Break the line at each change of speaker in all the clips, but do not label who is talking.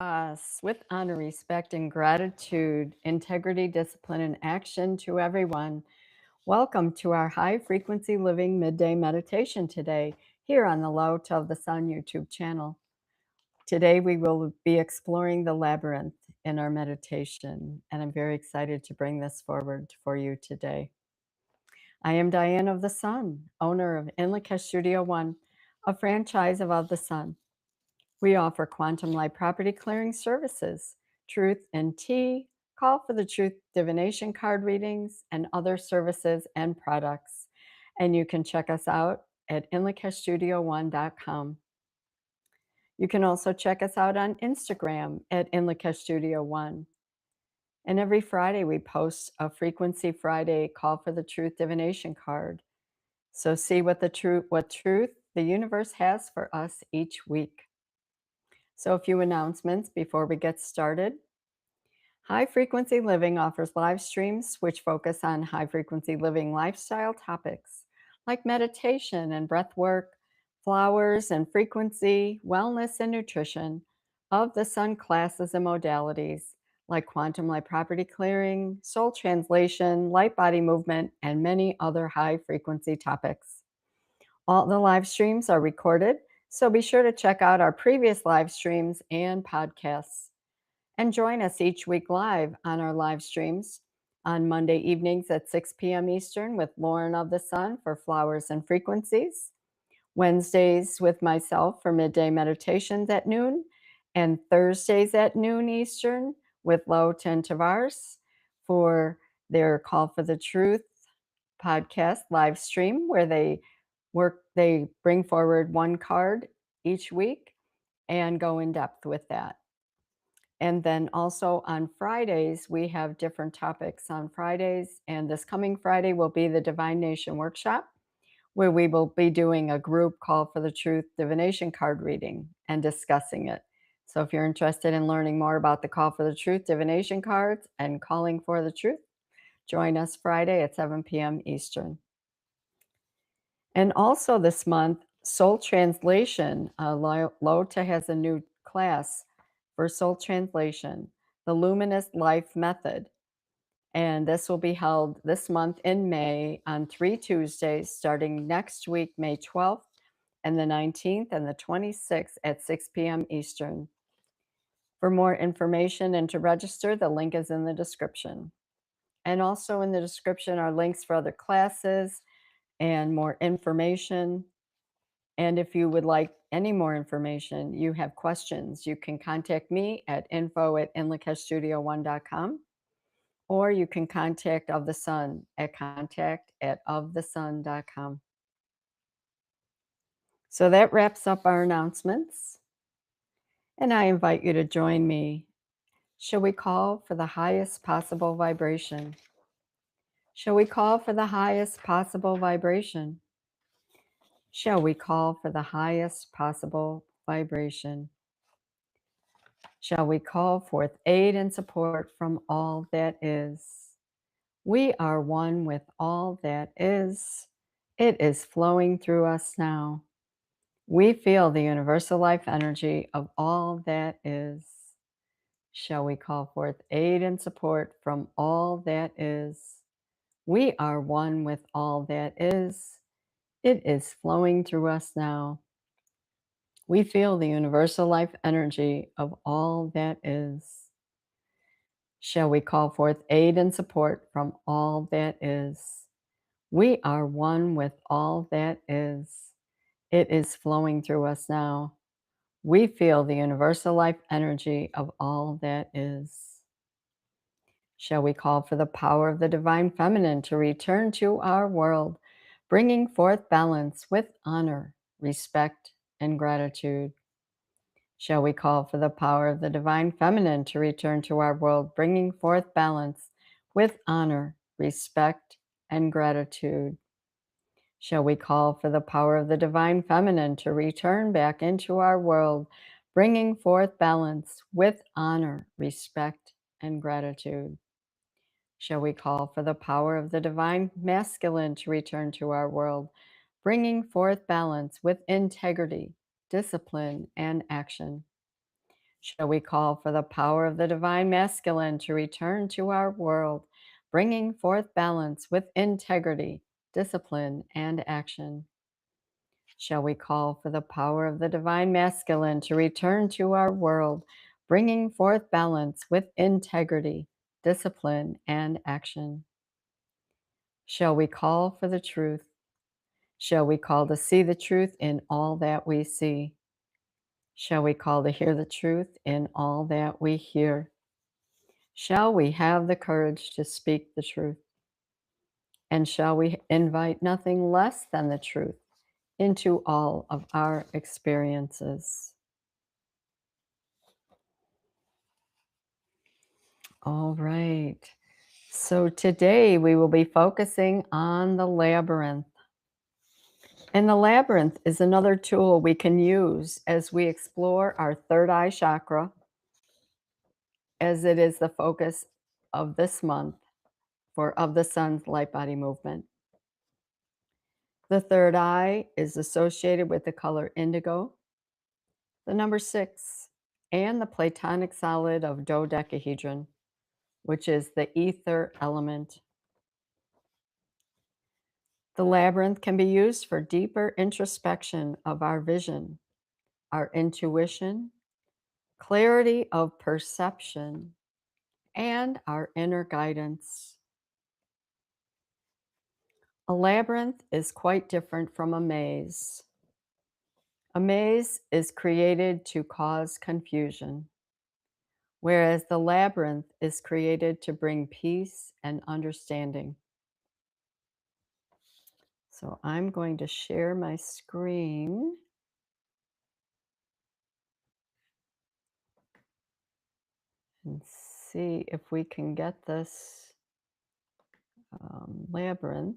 Us with honor, respect, and gratitude, integrity, discipline, and action to everyone. Welcome to our high frequency living midday meditation today, here on the Light of the Sun YouTube channel. Today, we will be exploring the labyrinth in our meditation, and I'm very excited to bring this forward for you today. I am Diane of the Sun, owner of Inlakesh Studio One, a franchise of the Sun. We offer quantum light property clearing services, truth and tea, call for the truth divination card readings, and other services and products. And you can check us out at inlakeshstudio1.com. You can also check us out on Instagram at Inlakesh Studio One. And every Friday we post a Frequency Friday call for the truth divination card. So see what truth the universe has for us each week. So a few announcements before we get started. High Frequency Living offers live streams which focus on high frequency living lifestyle topics like meditation and breath work, flowers and frequency, wellness and nutrition, of the sun classes and modalities like quantum light property clearing, soul translation, light body movement, and many other high frequency topics. All the live streams are recorded, so be sure to check out our previous live streams and podcasts. And join us each week live on our live streams on Monday evenings at 6 p.m. Eastern with Lauren of the Sun for Flowers and Frequencies, Wednesdays with myself for midday meditations at noon, and Thursdays at noon Eastern with Lo Ten Tavares for their Call for the Truth podcast live stream where they bring forward one card each week and go in depth with that. And then also on Fridays, we have different topics on Fridays. And this coming Friday will be the Divine Nation Workshop, where we will be doing a group Call for the Truth divination card reading and discussing it. So if you're interested in learning more about the Call for the Truth divination cards and calling for the truth, join us Friday at 7 p.m. Eastern. And also this month, Soul Translation, Lota has a new class for Soul Translation, the Luminous Life Method. And this will be held this month in May on 3 Tuesdays, starting next week, May 12th and the 19th and the 26th at 6 p.m. Eastern. For more information and to register, the link is in the description. And also in the description are links for other classes and more information. And if you would like any more information, you have questions, you can contact me at info@inlakeshstudio1.com, or you can contact Of the Sun at contact@ofthesun.com. So that wraps up our announcements, and I invite you to join me. Shall we call for the highest possible vibration? Shall we call for the highest possible vibration? Shall we call for the highest possible vibration? Shall we call forth aid and support from all that is? We are one with all that is. It is flowing through us now. We feel the universal life energy of all that is. Shall we call forth aid and support from all that is? We are one with all that is. It is flowing through us now. We feel the universal life energy of all that is. Shall we call forth aid and support from all that is? We are one with all that is. It is flowing through us now. We feel the universal life energy of all that is. Shall we call for the power of the divine feminine to return to our world, bringing forth balance with honor, respect, and gratitude? Shall we call for the power of the divine feminine to return to our world, bringing forth balance with honor, respect, and gratitude? Shall we call for the power of the divine feminine to return back into our world, bringing forth balance with honor, respect, and gratitude? Shall we call for the power of the divine masculine to return to our world, bringing forth balance with integrity, discipline, and action? Shall we call for the power of the divine masculine to return to our world, bringing forth balance with integrity, discipline, and action? Shall we call for the power of the divine masculine to return to our world, bringing forth balance with integrity, discipline, and action? Shall we call for the truth? Shall we call to see the truth in all that we see? Shall we call to hear the truth in all that we hear? Shall we have the courage to speak the truth? And shall we invite nothing less than the truth into all of our experiences? All right. So today we will be focusing on the labyrinth. And the labyrinth is another tool we can use as we explore our third eye chakra, as it is the focus of this month of the sun's light body movement. The third eye is associated with the color indigo, the number 6, and the platonic solid of dodecahedron, which is the ether element. The labyrinth can be used for deeper introspection of our vision, our intuition, clarity of perception, and our inner guidance. A labyrinth is quite different from a maze. A maze is created to cause confusion, whereas the labyrinth is created to bring peace and understanding. So I'm going to share my screen and see if we can get this labyrinth.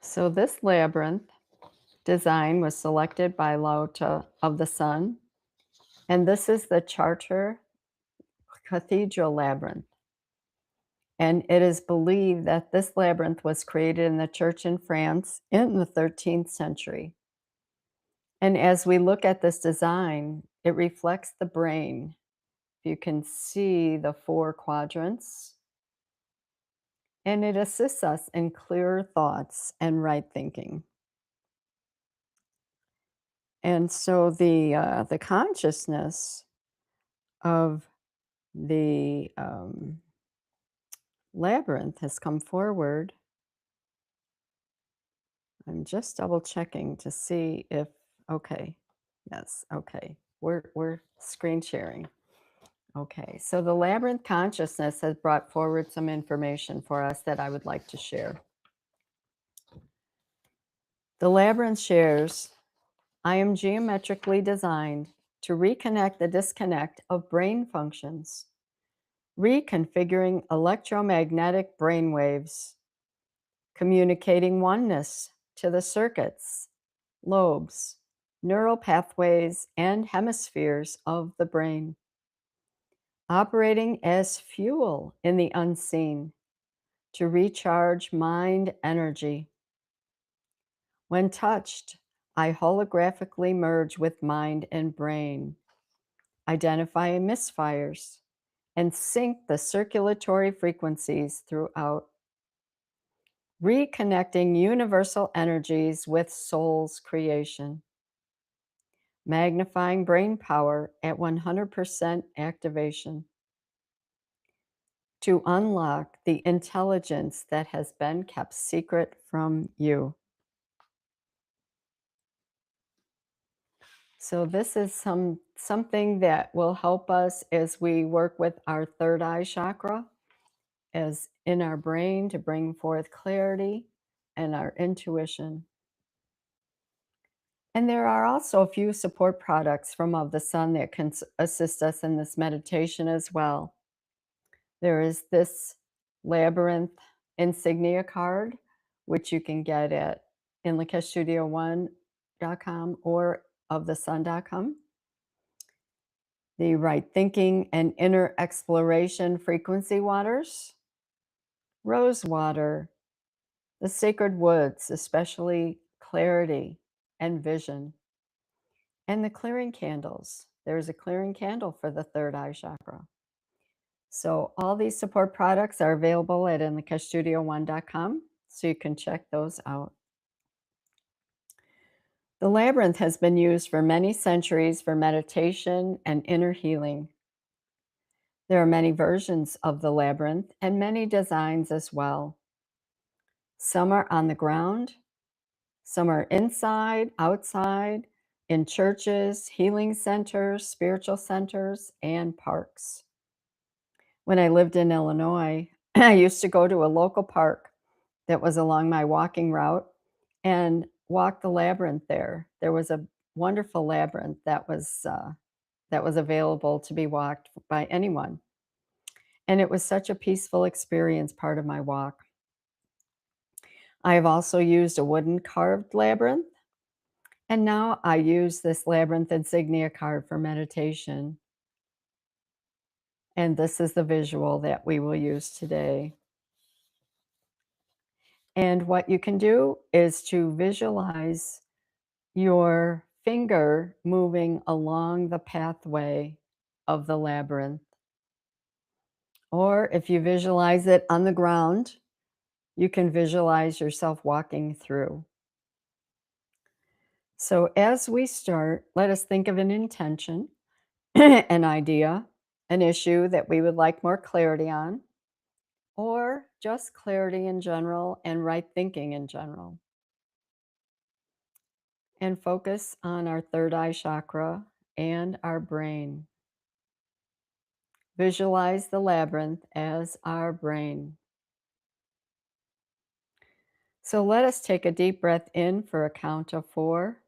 So this labyrinth design was selected by Lauta of the Sun, and this is the Charter Cathedral Labyrinth. And it is believed that this labyrinth was created in the church in France in the 13th century. And as we look at this design, it reflects the brain. You can see the 4 quadrants, and it assists us in clearer thoughts and right thinking. And so the consciousness of the labyrinth has come forward. I'm just double checking to see if, okay, yes, okay, we're screen sharing. Okay, so the labyrinth consciousness has brought forward some information for us that I would like to share. The labyrinth shares, I am geometrically designed to reconnect the disconnect of brain functions, reconfiguring electromagnetic brain waves, communicating oneness to the circuits, lobes, neural pathways, and hemispheres of the brain, operating as fuel in the unseen to recharge mind energy. When touched, I holographically merge with mind and brain, identify misfires, and sync the circulatory frequencies throughout, reconnecting universal energies with soul's creation, magnifying brain power at 100% activation to unlock the intelligence that has been kept secret from you. So this is something that will help us as we work with our third eye chakra, as in our brain, to bring forth clarity and our intuition. And there are also a few support products from Of the Sun that can assist us in this meditation as well. There is this labyrinth insignia card, which you can get at inlakeshstudio1.com or ofthesun.com. The Right Thinking and Inner Exploration Frequency Waters, Rose Water, The sacred woods, especially clarity and vision. And the clearing candles. There's a clearing candle for the third eye chakra. So all these support products are available at InTheKeshStudio1.com, so you can check those out. The labyrinth has been used for many centuries for meditation and inner healing. There are many versions of the labyrinth and many designs as well. Some are on the ground, some are inside, outside, in churches, healing centers, spiritual centers, and parks. When I lived in Illinois, I used to go to a local park that was along my walking route and walk the labyrinth there. There was a wonderful labyrinth that was available to be walked by anyone. And it was such a peaceful experience, part of my walk. I have also used a wooden carved labyrinth, and now I use this labyrinth insignia card for meditation. And this is the visual that we will use today. And what you can do is to visualize your finger moving along the pathway of the labyrinth. Or if you visualize it on the ground, you can visualize yourself walking through. So as we start, let us think of an intention, an idea, an issue that we would like more clarity on, or just clarity in general and right thinking in general. And focus on our third eye chakra and our brain. Visualize the labyrinth as our brain. So let us take a deep breath in for a count of 4.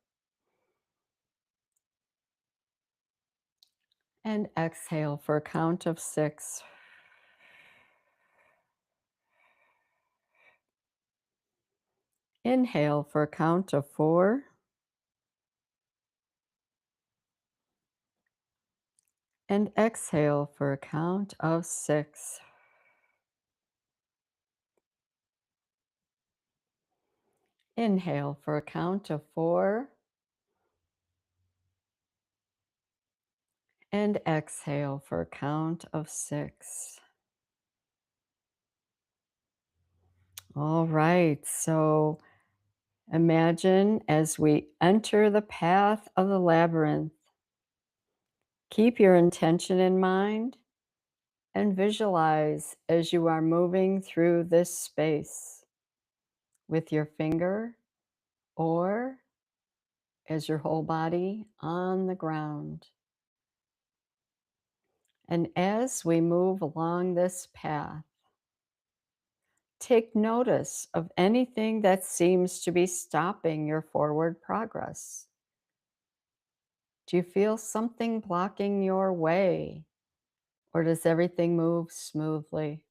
And exhale for a count of 6. Inhale for a count of 4. And exhale for a count of 6. Inhale for a count of 4. And exhale for a count of 6. All right, so imagine as we enter the path of the labyrinth, keep your intention in mind and visualize as you are moving through this space with your finger or as your whole body on the ground. And as we move along this path, take notice of anything that seems to be stopping your forward progress. Do you feel something blocking your way, or does everything move smoothly?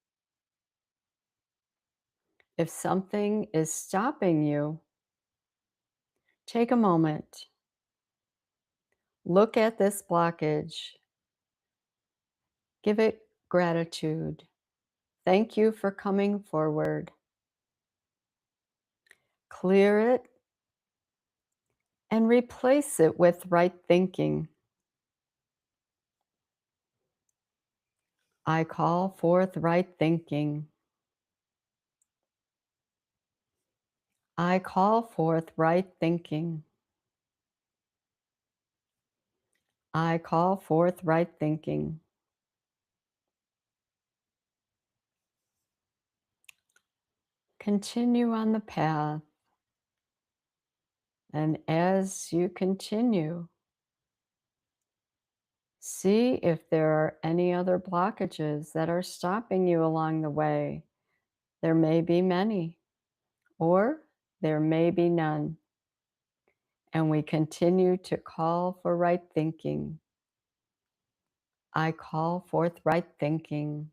If something is stopping you, take a moment. Look at this blockage. Give it gratitude. Thank you for coming forward. Clear it and replace it with right thinking. I call forth right thinking. I call forth right thinking. I call forth right thinking. Continue on the path. And as you continue, see if there are any other blockages that are stopping you along the way. There may be many, or there may be none. And we continue to call for right thinking. I call forth right thinking.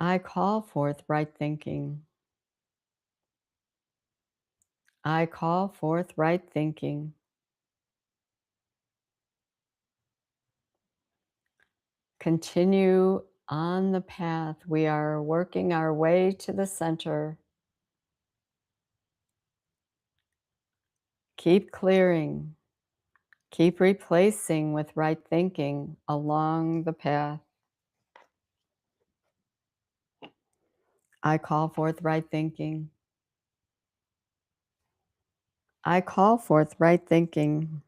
I call forth right thinking. I call forth right thinking. Continue On the path, we are working our way to the center. Keep clearing. Keep replacing with right thinking along the path. I call forth right thinking. I call forth right thinking.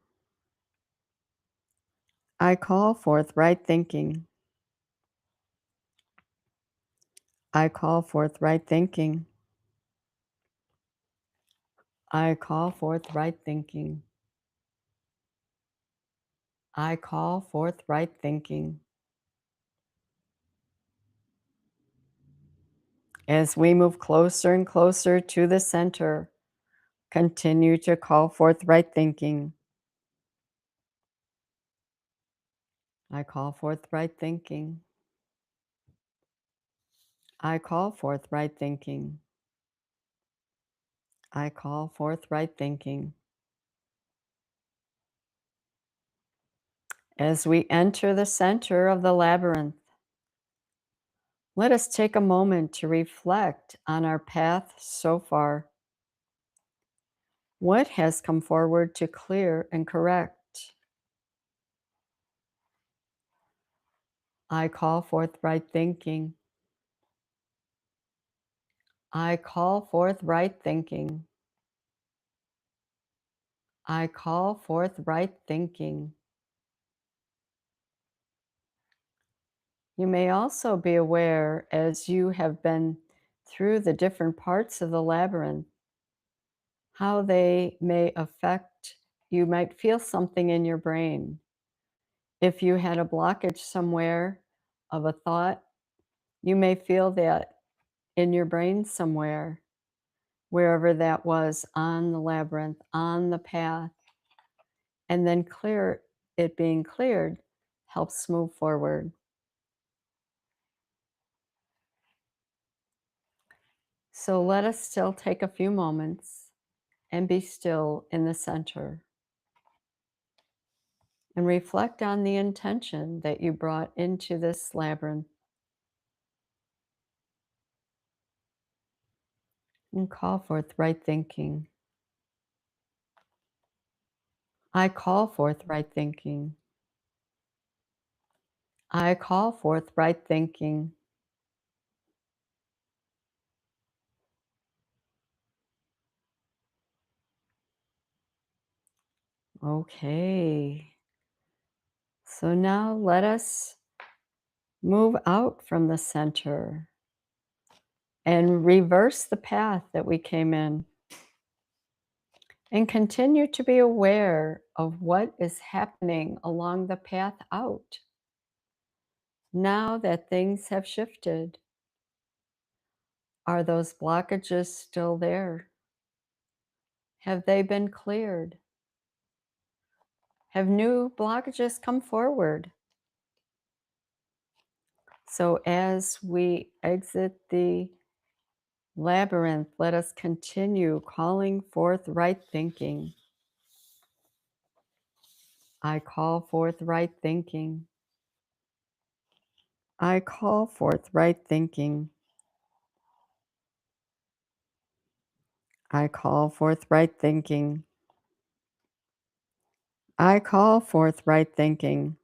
I call forth right thinking. I call forth right thinking. I call forth right thinking. I call forth right thinking. As we move closer and closer to the center, continue to call forth right thinking. I call forth right thinking. I call forth right thinking. I call forth right thinking. As we enter the center of the labyrinth, let us take a moment to reflect on our path so far. What has come forward to clear and correct? I call forth right thinking. I call forth right thinking. I call forth right thinking. You may also be aware, as you have been through the different parts of the labyrinth, how they may affect, you might feel something in your brain. If you had a blockage somewhere of a thought, you may feel that in your brain somewhere, wherever that was on the labyrinth, on the path, and then it being cleared helps move forward. So let us still take a few moments and be still in the center and reflect on the intention that you brought into this labyrinth and call forth right thinking. I call forth right thinking. I call forth right thinking. Okay. So now let us move out from the center and reverse the path that we came in and continue to be aware of what is happening along the path out. Now that things have shifted, are those blockages still there? Have they been cleared? Have new blockages come forward? So as we exit the labyrinth, let us continue calling forth right thinking. I call forth right thinking. I call forth right thinking. I call forth right thinking. I call forth right thinking.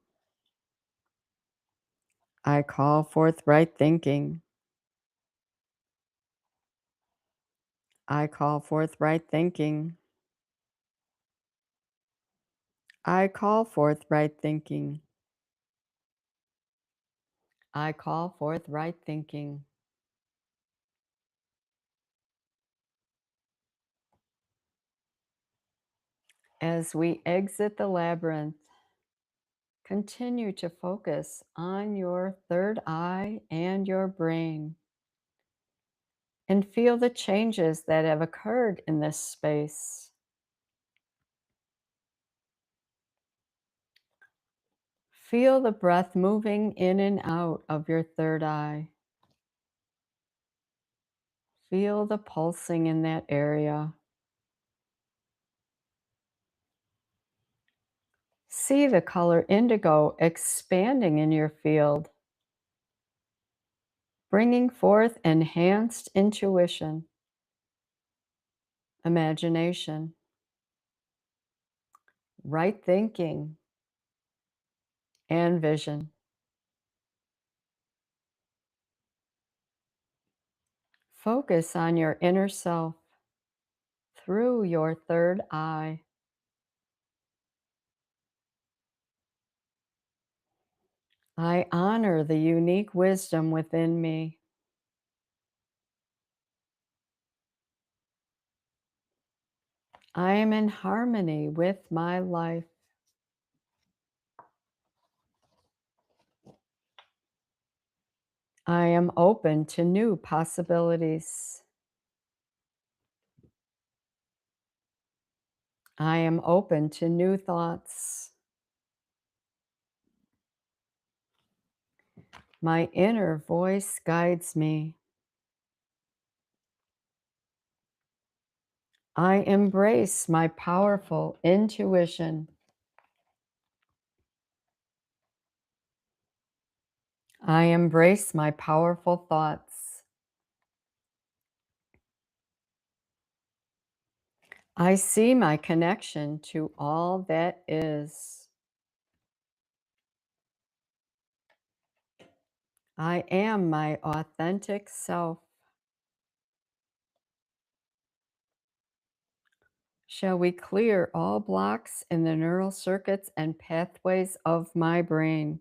I call forth right thinking. I call forth right thinking. I call forth right thinking. I call forth right thinking. As we exit the labyrinth, continue to focus on your third eye and your brain and feel the changes that have occurred in this space. Feel the breath moving in and out of your third eye. Feel the pulsing in that area. See the color indigo expanding in your field. bringing forth enhanced intuition, imagination, right thinking, and vision. Focus on your inner self through your third eye. I honor the unique wisdom within me. I am in harmony with my life. I am open to new possibilities. I am open to new thoughts. My inner voice guides me. I embrace my powerful intuition. I embrace my powerful thoughts. I see my connection to all that is. I am my authentic self. Shall we clear all blocks in the neural circuits and pathways of my brain?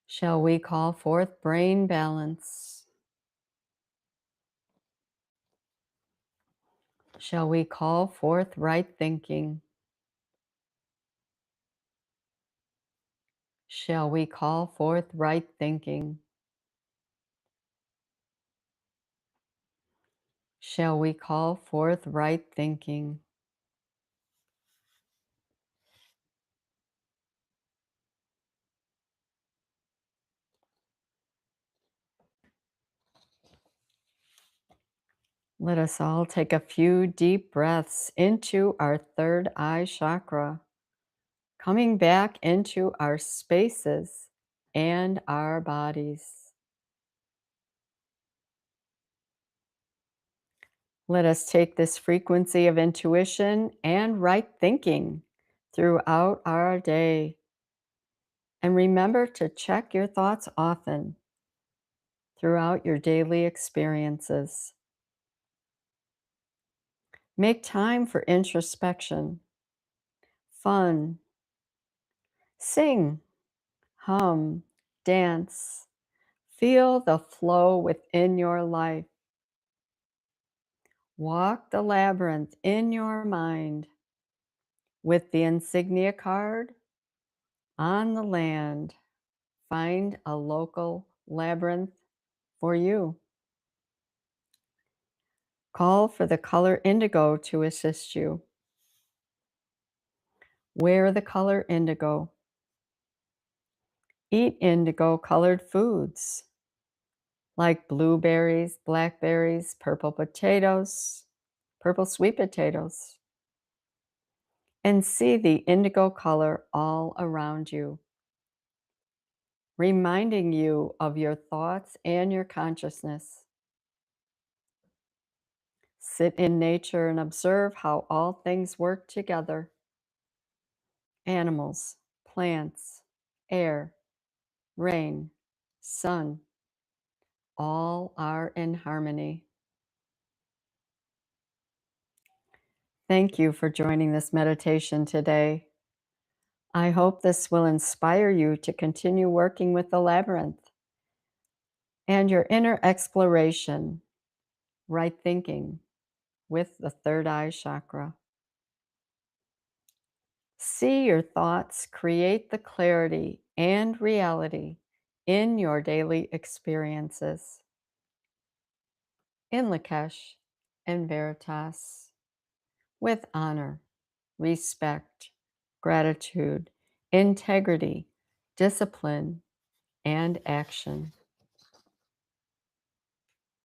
Shall we call forth brain balance? Shall we call forth right thinking? Shall we call forth right thinking? Shall we call forth right thinking? Let us all take a few deep breaths into our third eye chakra, coming back into our spaces and our bodies. Let us take this frequency of intuition and right thinking throughout our day. And remember to check your thoughts often throughout your daily experiences. Make time for introspection, fun, sing, hum, dance, feel the flow within your life. Walk the labyrinth in your mind with the insignia card on the land. Find a local labyrinth for you. Call for the color indigo to assist you. Wear the color indigo. Eat indigo colored foods like blueberries, blackberries, purple potatoes, purple sweet potatoes, and see the indigo color all around you, reminding you of your thoughts and your consciousness. Sit in nature and observe how all things work together. Animals, plants, air, rain, sun, all are in harmony. Thank you for joining this meditation today. I hope this will inspire you to continue working with the labyrinth and your inner exploration, right thinking with the third eye chakra. See your thoughts create the clarity and reality in your daily experiences. In Lakesh and Veritas, with honor, respect, gratitude, integrity, discipline, and action.